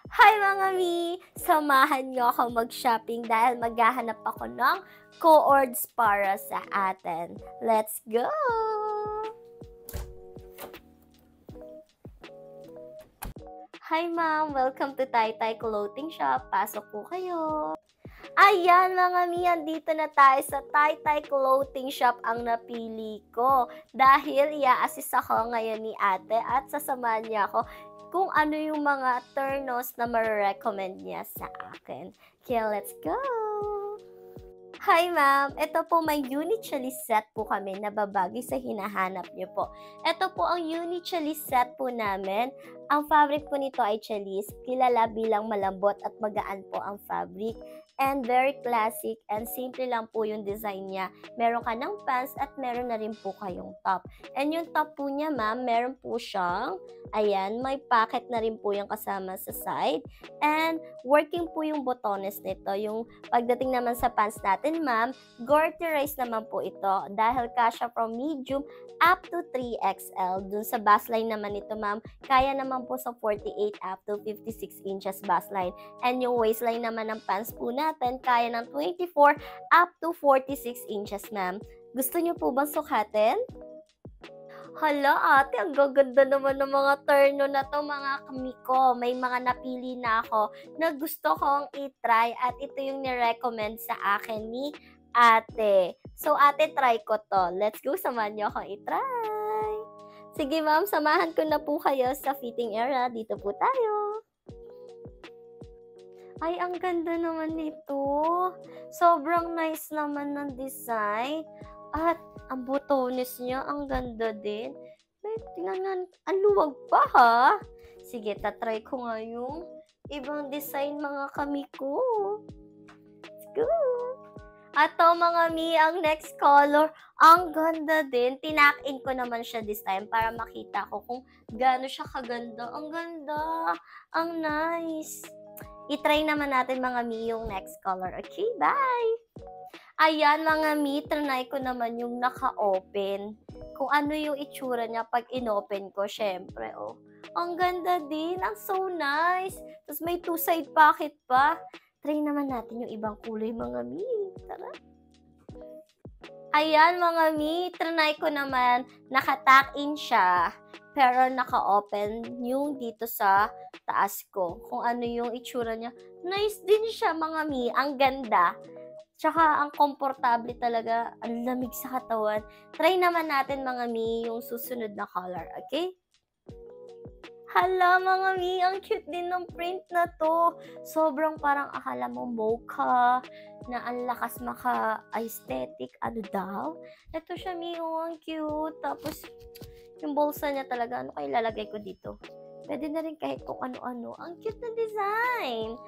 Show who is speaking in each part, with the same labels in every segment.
Speaker 1: Hi mga mi! Samahan niyo ako mag-shopping dahil maghahanap ako ng co-ords para sa atin. Let's go! Hi ma'am! Welcome to Taytay Clothing Shop. Pasok po kayo. Ayan mga mi, andito na tayo sa Taytay Clothing Shop ang napili ko. Dahil i-assist ako ngayon ni ate at sasamahan niya ako kung ano yung mga turnos na ma-recommend niya sa akin. Kaya let's go! Hi ma'am! Ito po may uniquely set po kami na babagay sa hinahanap niyo po. Ito po ang uniquely set po namin. Ang fabric po nito ay challis. Kilala bilang malambot at magaan po ang fabric. And very classic and simple lang po yung design niya. Meron ka ng pants at meron na rin po kayong top. And yung top po niya ma'am, meron po siyang, ayan, may pocket na rin po yung kasama sa side. And working po yung botones nito. Yung pagdating naman sa pants natin ma'am, garterized naman po ito. Dahil kasya from medium up to 3XL. Dun sa bust line naman ito ma'am, kaya naman po sa 48 up to 56 inches bust line. And yung waistline naman ng pants po natin, kaya ng 24 up to 46 inches ma'am. Gusto niyo po bang sukatin? Hala ate, ang gaganda naman ng mga terno na to mga kamiko. May mga napili na ako na gusto kong i-try at ito yung ni-recommend sa akin ni ate. So ate, try ko to. Let's go, samahan niyo ako i-try. Sige ma'am, samahan ko na po kayo sa fitting area. Dito po tayo. Ay, ang ganda naman nito. Sobrang nice naman ng design. At ang botones niya, ang ganda din. Wait, tingnan, ang luwag pa ha. Sige, tatry ko nga yung ibang design mga kamiko. Let's go! Ato mga mi, ang next color, ang ganda din. Tinak-in ko naman siya this time para makita ko kung gaano siya kaganda. Ang ganda, ang nice. I-try naman natin mga mi yung next color. Okay, bye! Ayan mga mi, trinay ko naman yung naka-open. Kung ano yung itsura niya pag in-open ko, syempre, oh. Ang ganda din, ang so nice. Tapos may two-side pocket pa. Try naman natin yung ibang kulay mga mi. Tara! Ayan mga mi, trinay ko naman, naka-tuck-in siya. Pero naka-open yung dito sa taas ko. Kung ano yung itsura niya. Nice din siya mga mi. Ang ganda. Tsaka ang komportable talaga. Ang lamig sa katawan. Try naman natin mga mi yung susunod na color. Okay? Hala mga mi, ang cute din ng print na to. Sobrang parang akala mo mocha na ang lakas maka-aesthetic. Ano daw? Ito siya mi, oh, ang cute. Tapos yung bulsa niya talaga, ano kayo ilalagay ko dito? Pwede na rin kahit kung ano-ano. Ang cute na design.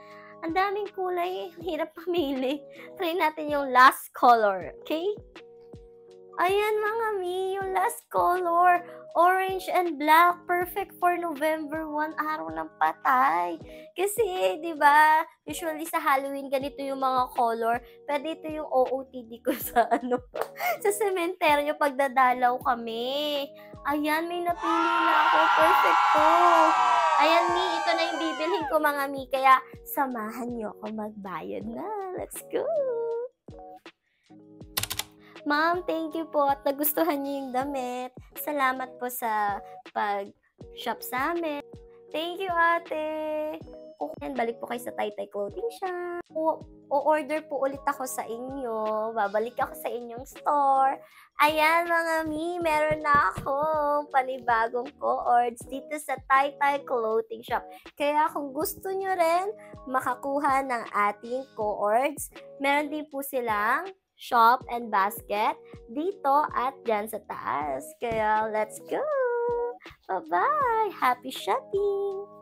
Speaker 1: Ang daming kulay. Hirap pamili. Try natin yung last color. Okay? Ayan mga mi, yung last color. Orange and black. Perfect for November 1, araw ng patay. Kasi, di ba, usually sa Halloween, ganito yung mga color. Pwede ito yung OOTD ko sa sa sementeryo pagdadalaw kami. Ayan, may napili na ako. Perfect to. Ayan, mi, ito na yung bibilhin ko mga mi. Kaya, samahan niyo ako magbayad na. Let's go! Ma'am, thank you po at nagustuhan niyo yung damit. Salamat po sa pag-shop sa amin. Thank you, ate. Okay, balik po kayo sa Taytay Clothing Shop. O-order po ulit ako sa inyo. Babalik ako sa inyong store. Ayan mga mi, meron na akong panibagong co-ords dito sa Taytay Clothing Shop. Kaya kung gusto nyo rin makakuha ng ating co-ords, meron din po silang shop and basket dito at dyan sa taas. Kaya let's go! Bye-bye! Happy shopping!